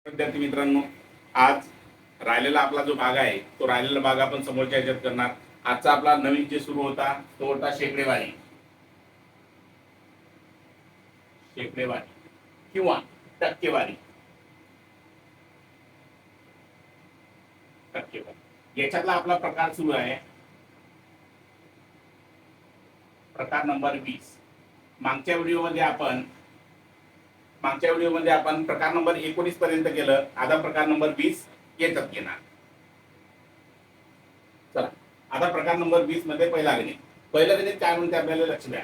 विद्यार्थी मित्रांनो, आज राहिलेला आपला जो भाग आहे तो राहिलेला भाग आपण समोरच्या ह्याच्यात करणार. आजचा आपला नवीन जे सुरू होता तो होता शेकडेवारी. शेकडेवारी किंवा टक्केवारी. टक्केवारी याच्यातला आपला प्रकार सुरू आहे, प्रकार नंबर 20. मागच्या व्हिडिओमध्ये आपण प्रकार नंबर 19 पर्यंत केलं. आता प्रकार नंबर 20 येतात घेणार. चला, आता प्रकार नंबर 20 मध्ये पहिलं गणित काय म्हणते आपल्याला लक्ष द्या.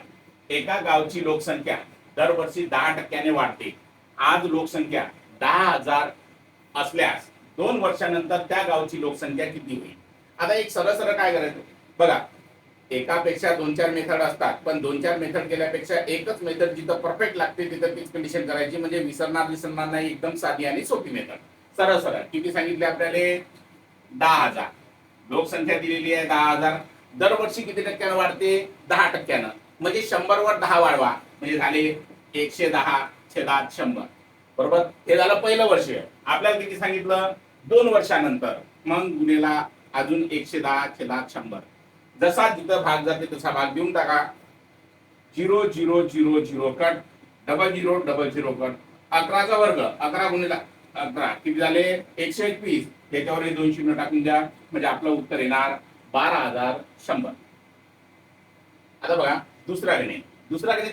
एका गावची लोकसंख्या दरवर्षी 10% वाढते. आज लोकसंख्या 10,000 असल्यास 2 वर्षानंतर त्या गावची लोकसंख्या किती होईल. आता एक सरळ काय करायचं बघा. एकापेक्षा 2-4 मेथड असतात, पण 2-4 मेथड केल्यापेक्षा एकच मेथड जिथं परफेक्ट लागते तिथं तीच कंडिशन करायची, म्हणजे विसरणार नाही. एकदम साधी आणि सोपी मेथड. सरळ किती सांगितले आपल्याला? 10,000. लोकसंख्या दिलेली आहे 10,000. दरवर्षी किती टक्क्यानं वाढते? 10%. म्हणजे 100 वर 10 वाढवा म्हणजे झाले 110/100. बरोबर. हे झालं पहिलं वर्ष. आपल्याला किती सांगितलं? 2 वर्षानंतर. मग गुन्हेला अजून 110/100. जसा जिथं भाग जाते तसा भाग देऊन टाका. 0 0 0 0 कट, डबल 0 डबल 0 कट. 11चा वर्ग 11 गुणिले 11 किती झाले? 121. त्याच्यावर 2 शून्य टाकून द्या म्हणजे आपलं उत्तर येणार 12,100. आता बघा दुसरा गणित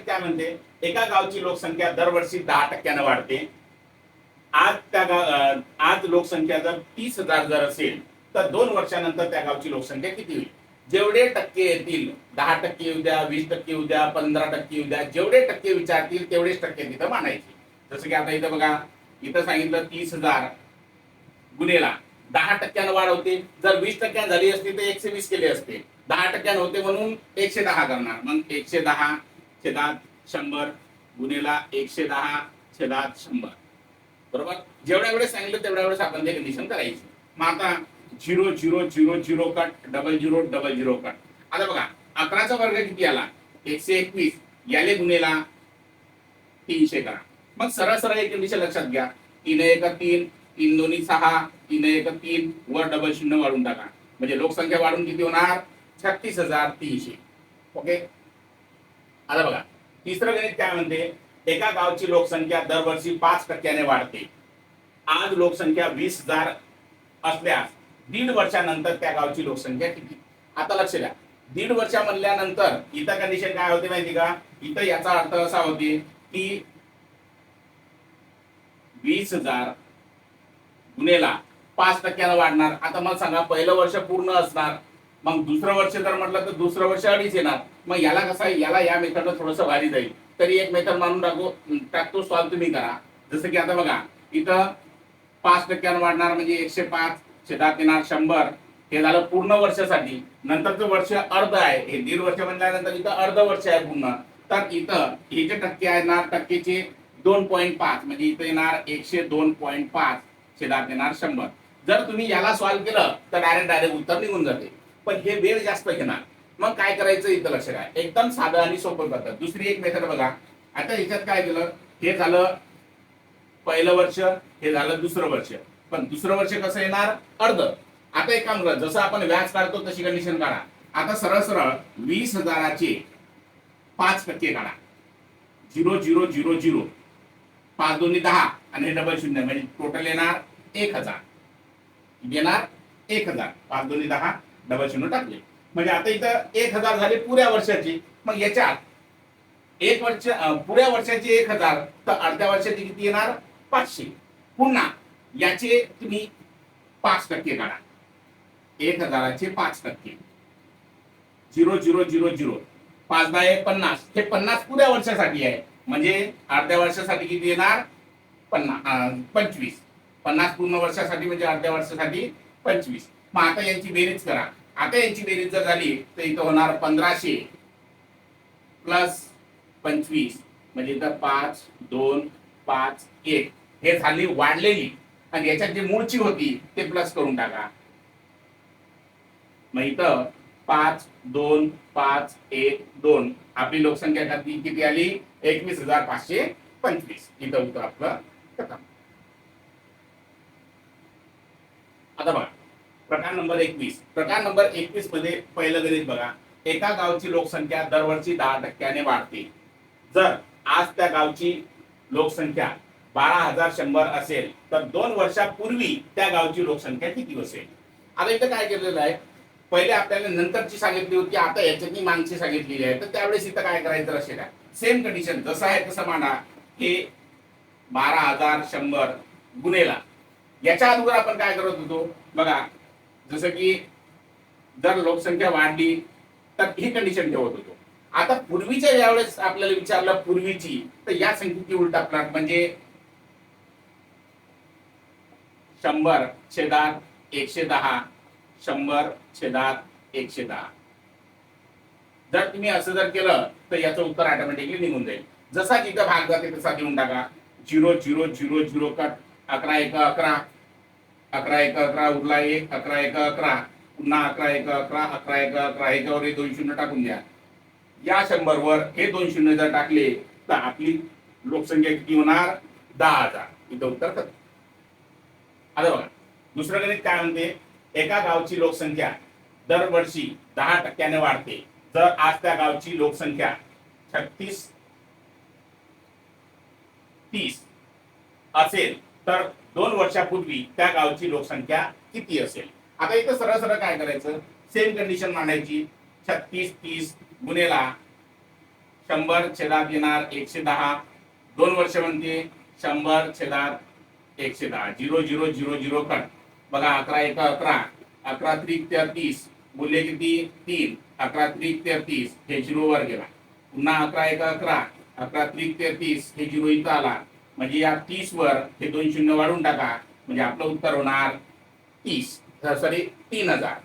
काय म्हणते. एका गावची लोकसंख्या दरवर्षी 10% वाढते. आज लोकसंख्या जर 30,000 जर असेल तर 2 वर्षानंतर त्या गावची लोकसंख्या किती होईल. जेवढे टक्के येतील, 10% येऊ द्या, 20% येऊ द्या, 15% येऊ द्या, जेवढे टक्के विचारतील तेवढेच टक्के तिथं मानायचे. जसं की आता इथं बघा, इथं सांगितलं 30,000 गुन्हेला 10% वाढवते. जर 20% झाली असती तर 120 केले असते. 10% होते म्हणून 110 करणार. मग 110/100 गुन्हेला 110/100. बरोबर. जेवढ्या वेळेस सांगितलं तेवढ्या वेळेस आपण ते कंडिशन करायची. मग आता 0 0 0 0 कट, डबल 0 डबल 0 कट. आता बघा 11चा वर्ग किती आला? 121. याले गुन्हेला 300 करा. मग सरळ एक कंडिशन लक्षात घ्या. 3 1 3, 3 2 6, 3 1 3 वर डबल 0 वाढून टाका म्हणजे लोकसंख्या वाढून किती होणार? 36,300. ओके. आता बघा तिसरं गणित काय म्हणते. एका गावची लोकसंख्या दरवर्षी 5% वाढते. आज लोकसंख्या 20,000 असल्यास 1.5 वर्षानंतर त्या गावची लोकसंख्या किती. आता लक्ष द्या. 1.5 वर्ष म्हणल्यानंतर इथं कंडिशन काय होते माहिती का? इथं याचा अर्थ असा होते की 20,000 गुन्हेला 5% वाढणार. आता मग सांगा पहिलं वर्ष पूर्ण असणार, मग दुसरं वर्ष जर म्हटलं तर दुसरं वर्ष 2.5 येणार. मग याला कसं आहे, याला या मेथडनं थोडंसं भारी जाईल. तरी एक मेथड मानून टाकतो, सॉल्व तुम्ही करा. जसं की आता बघा इथं 5% वाढणार म्हणजे 105, 100. हे झालं पूर्ण वर्षासाठी. नंतरचं वर्ष अर्ध आहे. हे 1.5 वर्ष म्हणल्यानंतर इथं अर्ध वर्ष आहे पूर्ण. तर इथं हे जे टक्के येणार टक्केचे 2.5 म्हणजे इथं येणार 102.5 छेदात येणार 100. जर तुम्ही याला सॉल्व्ह केलं तर डायरेक्ट उत्तर निघून जाते. पण हे वेळ जास्त घेणार. मग काय करायचं इथं लक्ष द्या. एकदम साधं आणि सोपं पद्धत. दुसरी एक मेथड बघा. आता ह्याच्यात काय केलं, हे झालं पहिलं वर्ष, हे झालं दुसरं वर्ष. पण दुसरं वर्ष कसं येणार? अर्ध. आता एक काम करा, जसं आपण व्याज काढतो तशी कंडिशन काढा. आता सरळ 20,000चे 5% काढा. 0 0 0 0, 5 2 10 आणि डबल 0 म्हणजे टोटल येणार 1,000. येणार 1,000. 5 2 10 डबल 0 टाकले म्हणजे आता इथं 1,000 झाले पुऱ्या वर्षाची. मग याच्यात एक वर्ष पुऱ्या वर्षाची 1,000 तर अर्ध्या वर्षाची किती येणार? 500. पुन्हा याचे तुम्ही 5% काढा. 1,000चे 5%. 0 0 0 0, 5 10 50. हे 50 पुऱ्या वर्षासाठी आहे म्हणजे अर्ध्या वर्षासाठी किती येणार? 25. 50 पूर्ण वर्षासाठी म्हणजे अर्ध्या वर्षासाठी 25. मग आता यांची बेरीज करा. आता यांची बेरीज जर झाली तर इथं होणार 1,500 प्लस 25 म्हणजे इथं 5 2 5 1. हे झाली वाढलेली आणि याच्यात जी मूळची होती ते प्लस करून टाका. मग इथं 5 2 5 1 2 आपली लोकसंख्या किती आली? 21,525. इथं उत्तर आपलं खतम. आता बघा प्रकार नंबर 21. प्रकार नंबर 21 मध्ये पहिलं गणित बघा. एका गावची लोकसंख्या दरवर्षी 10% वाढते. जर आज त्या गावची लोकसंख्या 12,100 असेल तर 2 वर्षापूर्वी त्या गावची लोकसंख्या किती असेल? आता इथं काय केलेलं आहे, पहिले आपल्याला नंतरची सांगितली होती, आता याच्यातनी मागची सांगितलेली आहे. तर त्यावेळेस इथं काय करायचं असेल, सेम कंडिशन जसं आहे तसं मांडा. हे 12,100 गुणेला याच्या अगोदर आपण काय करत होतो बघा, जसं की जर लोकसंख्या वाढली तर ही कंडिशन ठेवत होतो. आता पूर्वीच्या ज्यावेळेस आपल्याला विचारलं पूर्वीची, तर या संख्येची उलटा प्लॉट म्हणजे 100/110, 100/110. जर तुम्ही असं जर केलं तर याचं उत्तर ऑटोमॅटिकली निघून जाईल. जसा जिथं भाग जाते तसा देऊन टाका. 0 0 0 0 कट. 11 1 11, 11 1 11 उरला 1, 11 1 11 पुन्हा 11 1 11, 11 1 11 ह्याच्यावर 2 शून्य टाकून द्या. या 100 वर हे 2 शून्य जर टाकले तर आपली लोकसंख्या किती होणार? 10,000. इथं उत्तर खरं. आता बघा दुसरं गणित काय म्हणते, एका गावची लोकसंख्या दरवर्षी 10% वाढते. जर आज त्या गावची लोकसंख्या 36 30 असेल तर 2 वर्षापूर्वी त्या गावची लोकसंख्या किती असेल? आता इथं सरळ सरळ काय करायचं, सेम कंडिशन मांडायची. 36 30 गुणेला 100 येणार 110. 2 वर्ष म्हणजे 100/110. 0 0 0 0 कट. बघा 11 1 11, 11 3 33, मूल्य किती 3, 11 3 33 हे 0 वर गेला. पुन्हा 11 1 11, 11 3 33 हे 0 इथं आला. म्हणजे या 30 वर हे 2 शून्य वाढून टाका, म्हणजे आपलं उत्तर होणार 30 सॉरी 3,000.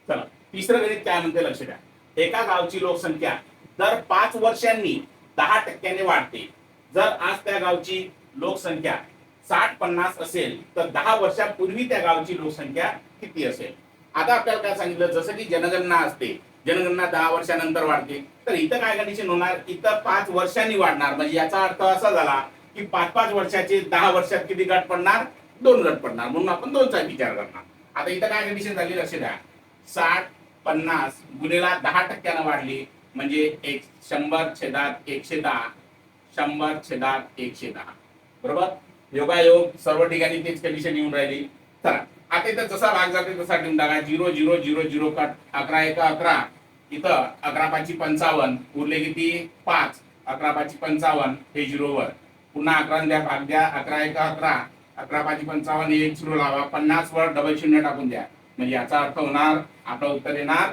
चला तिसरं गणित काय म्हणते लक्ष द्या. एका गावची लोकसंख्या दर 5 वर्षांनी 10% वाढते. जर आज त्या गावची लोकसंख्या 60-50 असेल तर 10 वर्षापूर्वी त्या गावची लोकसंख्या किती असेल? आता आपल्याला काय सांगितलं, जसं की जनगणना असते, जनगणना 10 वर्षानंतर वाढते. तर इथं काय कंडिशन होणार, इथं 5 वर्षांनी वाढणार. म्हणजे याचा अर्थ असा झाला की 5-5 वर्षाचे 10 वर्षात किती गट पडणार? 2 गट पडणार. म्हणून आपण 2चा विचार करणार. आता इथं काय कंडिशन झाली लक्ष द्या. 60-50 गुणेला 10% वाढली म्हणजे 100/110, 100/110. बरोबर. योगायोग सर्व ठिकाणी तेच कंडिशन येऊन राहिली. चला आता इथं जसा भाग जाते तसा ठेवून टाका. 0 0 0 0 कट. 11 1 11, इथं 11 5 55, उरले किती 5, 11 5 55 हे 0 वर. पुन्हा 11 द्या भाग द्या. 11 1 11, 11 5 55 हे 1 0 लावा. 50 वर डबल शून्य टाकून द्या. म्हणजे याचा अर्थ होणार आपलं उत्तर येणार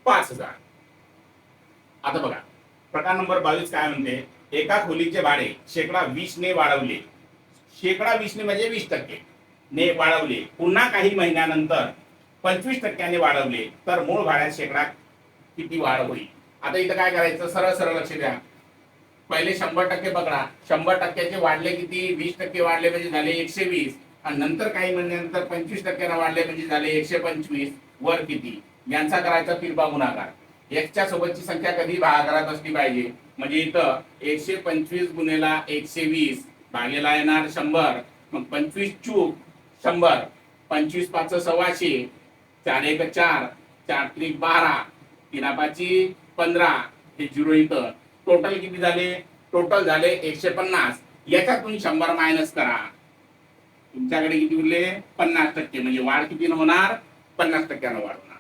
5,000. आता बघा प्रकार नंबर 22 काय म्हणते, एका खोलीचे भाडे 20% ने वाढवले. 20% ने म्हणजे 20% ने वाढवले. पुन्हा काही महिन्यानंतर 25% ने वाढवले तर मूळ भाड्यात किती वाढ होईल? आता इथं काय करायचं, सरळ सरळ लक्ष द्या. पहिले 100% पकडा. 100%चे वाढले किती? 20% वाढले म्हणजे झाले 120. आणि नंतर काही महिन्यानंतर 25% वाढले म्हणजे झाले 125. वर किती? यांचा करायचा तिरपा गुणाकार. एक्सच्या सोबतची संख्या कधी भागाकारात असली पाहिजे. म्हणजे इथं 125 गुणेला 120 भागेला येणार 100. मग 25 चूक 100, 25 5 125, 4 1 4, 4 3 12, 3 5 15 हे 0 इथं. टोटल किती झाले? टोटल झाले 150. याच्यातून 100 मायनस करा. तुमच्याकडे किती उरले? 50%. म्हणजे वाढ किती होणार? 50% वाढ होणार.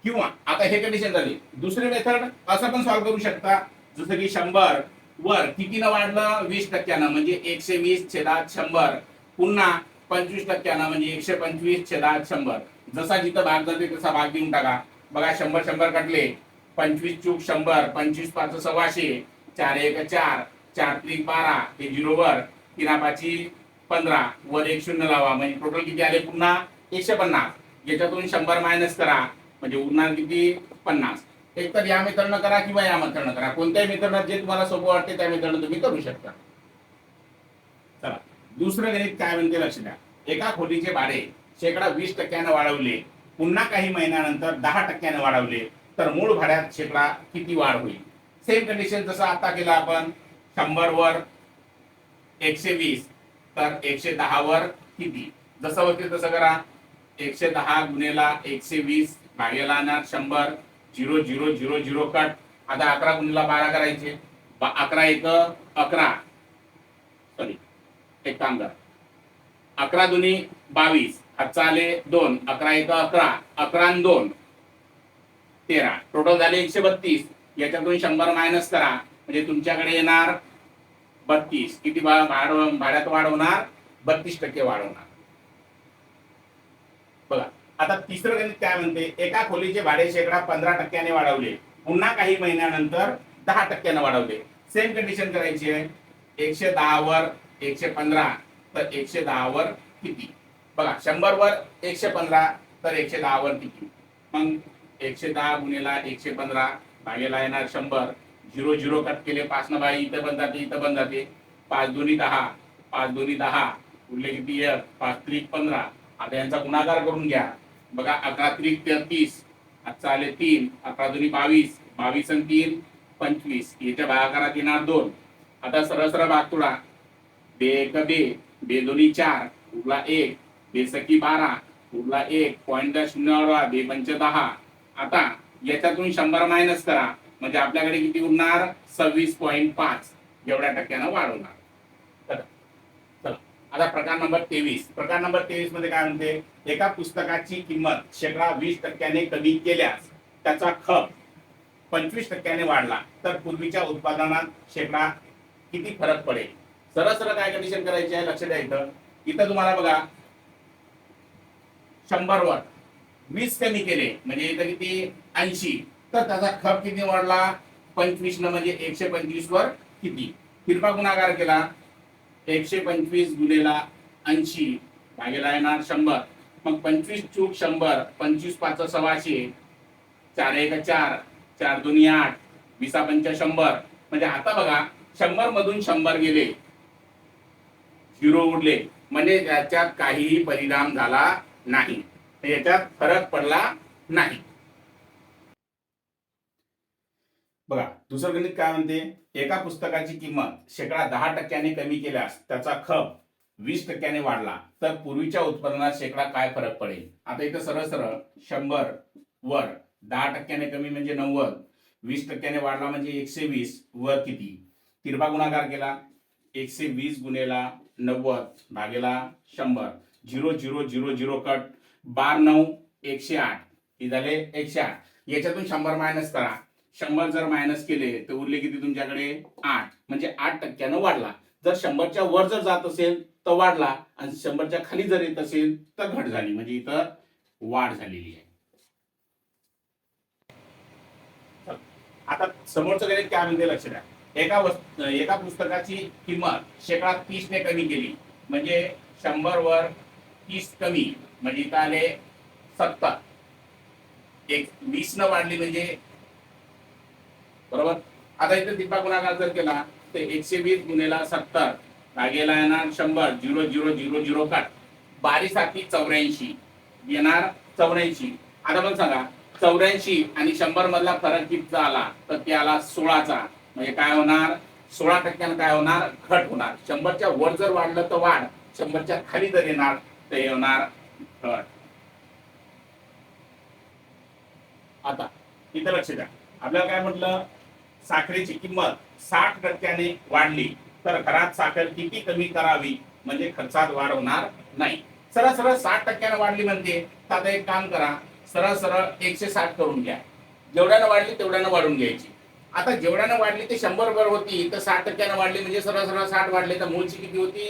किंवा आता हे कंडिशन झाली. दुसरी मेथड असं पण सॉल्व्ह करू शकता, जसं की 100 वर कितीनं वाढलं? 20% म्हणजे 120/100. पुन्हा 25% म्हणजे 125/100. जसा जिथं भाग जाते तसा भाग देऊन टाका. बघा 100 100 कटले. 25 चूक 100, 25 5 125, 4 1 4, 4 3 12 हे 0 वर. 3 5 15 वर 1 शून्य लावा. म्हणजे टोटल किती आले? पुन्हा 150. याच्यातून 100 मायनस करा म्हणजे उरणार किती? 50. एक तर या मेथडनं करा किंवा या मेथडनं करा. कोणत्याही मेथडनं जे तुम्हाला सोपं वाटते त्या मेथडनं तुम्ही करू शकता. चला दुसरं गणित काय म्हणते लक्ष द्या. एका खोलीचे भाडे 20% वाढवले. पुन्हा काही महिन्यानंतर 10% वाढवले तर मूळ भाड्यात किती वाढ होईल? सेम कंडिशन जसं आता केलं आपण. 100 वर 120 तर 110 वर किती? जसं होते तसं करा. 110 गुणेला 120 भागेला येणार 100. 0 0 0 0 कट. आता 11 गुणेला 12 करायचे. 11 1 11. सॉरी, एक काम करा. 11 दुनी 22. हातचा आले 2. 11 1 11. 11 आणि 2 13. टोटल झाले 132. याच्यातून 100 मायनस करा म्हणजे तुमच्याकडे येणार 32. किती भाड्यात वाढ होणार? 32% वाढ होणार. बघा आता तिसरं गणित काय म्हणते, एका खोलीचे भाडे शेकडा 15% वाढवले, पुन्हा काही महिन्यानंतर 10% वाढवले. सेम कंडिशन करायची आहे. 110 वर 115 तर 110 वर किती? बघा 100 वर 115 तर 110 वर किती? मग 110 गुणेला 115 भागेला येणार 100. 0 0 कट केले 5 न बाई इथं बंद जाते, इथं बंद जाते. 5 दुनी 10. 5 दुनी 10 उरले किती? 5 त्रिक 15. आता यांचा गुणाकार करून घ्या. बघा 11 त्रिक 33. आजचा आले 3. 11 दुनी 22. 22 आणि 3 25. याच्या भागाकारात येणार 2. आता सरळ सरळ भाग तोडा. 2 1 2. 2 दोन्ही 4 उरला 1. 2 सकी 12 उरला 1. पॉईंट 0 2 पंच 10. आता याच्यातून 100 मायनस करा म्हणजे आपल्याकडे किती उरणार? 26.5 एवढ्या टक्क्यानं वाढवणार. चला आता प्रकार नंबर 23. प्रकार नंबर 23 मध्ये काय म्हणते, एका पुस्तकाची किंमत शेकडा 20% कमी केल्यास त्याचा खप 25% वाढला तर पूर्वीच्या उत्पादनात शेकडा किती फरक पडेल? सरळ सरळ काय कंडिशन करायची आहे लक्ष द्यायचं. इथं तुम्हाला बघा 100 वर 20 कमी केले म्हणजे इथं किती? 80. तर त्याचा खप किती वाढला? 25 न म्हणजे 125 वर किती? तिरपा गुणाकार केला. 125 गुणेला 80 भागेला येणार 100. मग 25 चूक 100. 25 5 सव्वाशे. 4 1 4. 4 2 8. 20 पंच 100. म्हणजे आता बघा 100 मधून 100 गेले, 0 उरले म्हणजे त्याच्यात काहीही परिणाम झाला नाही, याच्यात फरक पडला नाही. बघा दुसरं गणित काय म्हणते, एका पुस्तकाची किंमत शेकडा 10% कमी केल्यास त्याचा खप 20% वाढला तर पूर्वीच्या उत्पादनात शेकडा काय फरक पडेल? आता इथं सरळ सरळ 100 वर 10% कमी म्हणजे 90. 20% वाढला म्हणजे 120 वर किती? तिरपा गुणाकार केला. 120 गुणेला 90 भागेला 100. 0 0 0 0 कट. 12 9 108. हे झाले 108. याच्यातून 100 मायनस करा. 100 जर मायनस केले तर उरले किती तुमच्याकडे? 8. म्हणजे 8% वाढला. जर 100च्या वर जर जात असेल तर वाढला आणि 100च्या खाली जर येत असेल तर घट झाली म्हणजे इथं वाढ झालेली आहे. आता समोरचं गणित काय म्हणते लक्ष द्या. एका पुस्तकाची किंमत शेकडा 30 ने कमी केली म्हणजे 100 वर 30 कमी म्हणजे इथं आले 70. 20 न वाढली म्हणजे बरोबर. आता इथे तिरपा गुणाकार जर केला तर 120 गुणेला 70 भागेला येणार 100. 0 0 0 0 कट. 22 84 येणार 84. आता पण सांगा 84 आणि 100 मधला फरक कितीचा आला तर ते आला 16चा म्हणजे काय होणार? 16% काय होणार? घट होणार. 100च्या वर जर वाढलं तर वाढ, 100च्या खाली जर येणार तर हे होणार घट. आता इथं लक्ष द्या. आपल्याला काय म्हटलं, साखरेची किंमत 60% वाढली तर घरात साखर किती कमी करावी म्हणजे खर्चात वाढ होणार नाही. सरळ सरळ 60% वाढली म्हणते तर आता एक काम करा, सरळ सरळ 160 करून घ्या. जेवढ्यानं वाढली तेवढ्यानं वाढून घ्यायची. आता जेवढ्यानं वाढली ते 100 वर होती तर 60% वाढली म्हणजे सरळ सरळ 60 वाढले तर मूळची किती होती?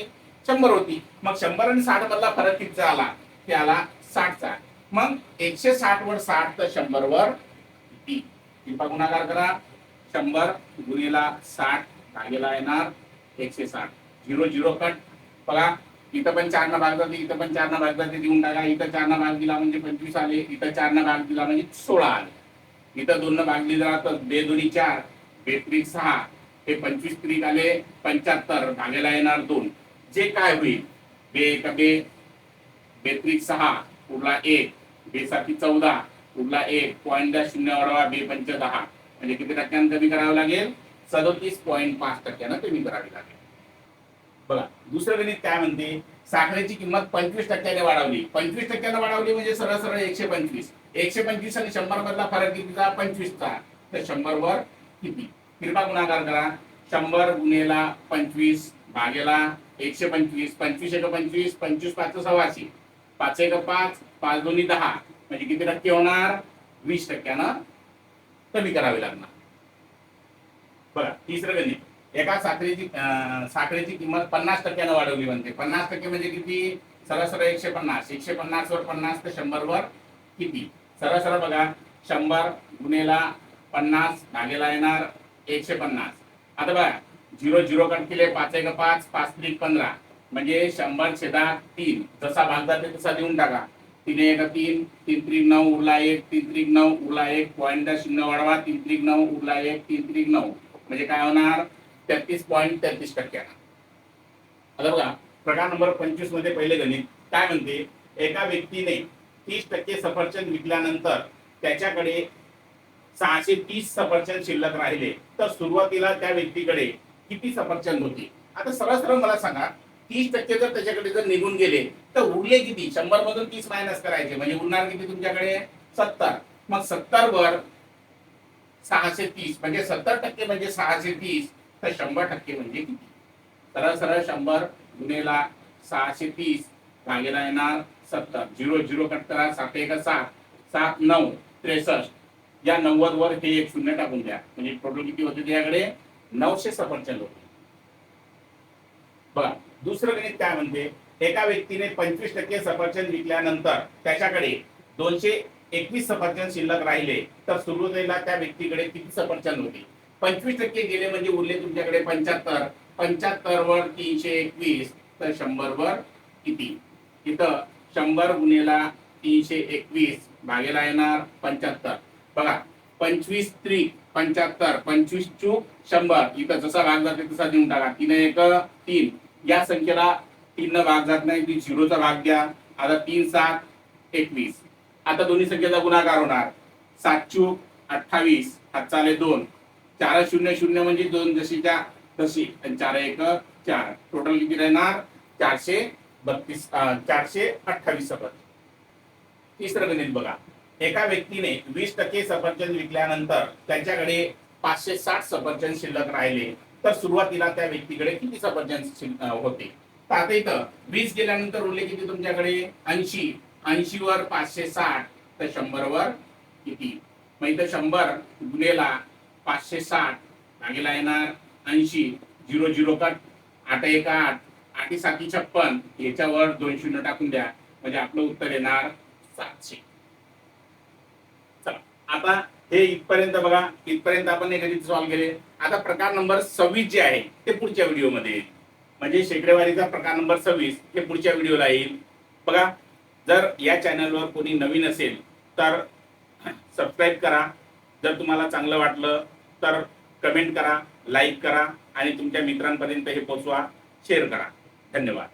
100 होती. मग 100 आणि 60 मधला फरक कितीचा आला? ते आला 60चा. मग 160 वर 60 तर 100 वर किती? तिरपा गुणाकार करा. 100 गुणेला 60 भागेला येणार 160. 0 0 कट. बघा इथं पण 4 न भाग जाते, इथं पण 4 न भाग जाते, देऊन टाका. इथं 4 न भाग दिला म्हणजे 25 आले, इथं 4 न भाग दिला म्हणजे 16 आले. इथं 2 न भाग दिला तर 2 दोन्ही 4, 2 त्रिक 6, हे 25 त्रिक आले 75 भागेला येणार 2. जे काय होईल 2 1 2, 2 त्रिक 6 उरला 1, 2 साती 14 उरला 1, पॉईंट 0 वाढवा 2 पंच 10 म्हणजे किती टक्क्यानं कमी करावं लागेल? 37.5% कमी करावी लागेल. बघा दुसरं गणित काय म्हणते, साखरेची किंमत 25% वाढवली. 25% वाढवली म्हणजे सरळ सरळ 125. 125 आणि 100 मधला फरक कितीचा? 25चा. तर 100 वर किती? किरपा गुणाकार करा. 100 गुणेला 25 भागेला 125. 25 एक 25, 25 पाच 86, 5 एक 5, 5 दोन्ही 10, म्हणजे किती टक्के होणार? 20%. कमी करावी लागणार. बघा तिसरं गणित, एका साखरेची किंमत 50% वाढवली म्हणते. 50% म्हणजे किती? सरळ सरळ 150. 150 वर 50 तर 100 वर किती? सरळ सरळ बघा, 100 गुणेला 50 भागेला येणार 150. आता बघा 0 0 कट केले, 5 एक 5, 5 त्रिक 15, म्हणजे 100/3. जसा भाग जाते तसा देऊन टाका. 3 एक 3, 3 त्रिक 9 उरला 1, 3 त्रिक 9 उरला 1, पॉईंटचा 0 वाढवा, 3 त्रिक 9 उरला 1, 3 त्रिक 9, म्हणजे काय होणार? 33.33%. आता बघा प्रकार नंबर 25 मध्ये पहिले गणित काय म्हणते, एका व्यक्तीने 30% सफरचंद विकल्यानंतर त्याच्याकडे 630 सफरचंद शिल्लक राहिले, तर सुरुवातीला त्या व्यक्तीकडे किती सफरचंद होते? आता सरळ सरळ मला सांगा, 30% जर त्याच्याकडे जर निघून गेले तर उरले किती? 100 मधून 30 मायनस करायचे, म्हणजे उरणार किती तुमच्याकडे? 70. मग 70 वर 630 म्हणजे 70% म्हणजे 630, तर 100% म्हणजे किती? सरळ सरळ 100 गुणेला 630 भागेला येणार 70. 0 0 कट करा, 7 एक 7, 7 9 63. या 90 वर हे एक शून्य टाकून द्या, म्हणजे टोटल किती होते त्याच्याकडे? 900 सफरचंद होते. बघा दुसरं गणित काय म्हणते, एका व्यक्तीने 25% सफरचंद विकल्यानंतर त्याच्याकडे 221 सफरचंद शिल्लक राहिले, तर सुरुवातीला त्या व्यक्तीकडे किती सफरचंद होते? 25% गेले म्हणजे उरले तुमच्याकडे 75. 75 वर 321, तर 100 वर किती? इथं 100 गुणेला 321 भागेला येणार 75. बघा 25 त्रिक 75, 25 चूक 100, इथं जसा भाग जाते तसा देऊन टाका. 3 एक 3, या संख्येला 3 न भाग जात नाही, ती 0चा भाग द्या. आता 3 7 21. आता दोन्ही संख्येचा गुणाकार होणार. 7 चूक 28, हात चाले 2, 4 0 0 म्हणजे 2 जशीच्या तशी, आणि 4 एक 4, टोटल किती राहणार? 432 428 सफरचंद. तिसरं गणित बघा, एका व्यक्तीने 20% सफरचंद विकल्यानंतर त्यांच्याकडे 560 सफरचंद शिल्लक राहिले, तर सुरुवातीला त्या व्यक्तीकडे किती सफरचंद होते? तर आता इथं 20 गेल्यानंतर उरले किती तुमच्याकडे? 80. 80 वर 560, तर 100 वर किती? मग इथं 100 गुणेला 560 भागेला येणार 80. 0 0 कट, 8 एक 8, 8 7 56, याच्यावर 2 शून्य टाकून द्या, म्हणजे आपलं उत्तर येणार 700. चला आता हे इथपर्यंत बघा, इथपर्यंत आपण हे गणित सॉल्व्ह केले. आता प्रकार नंबर 26 जे आहे ते पुढच्या व्हिडिओमध्ये येईल, म्हणजे शेकडेवारीचा प्रकार नंबर 26 हे पुढच्या व्हिडिओला येईल. बघा जर या चॅनलवर कोणी नवीन असेल तर सबस्क्राईब करा. जर तुम्हाला चांगलं वाटलं तर कमेंट करा, लाईक करा, आणि तुमच्या मित्रांपर्यंत हे पोहोचवा, शेअर करा. धन्यवाद.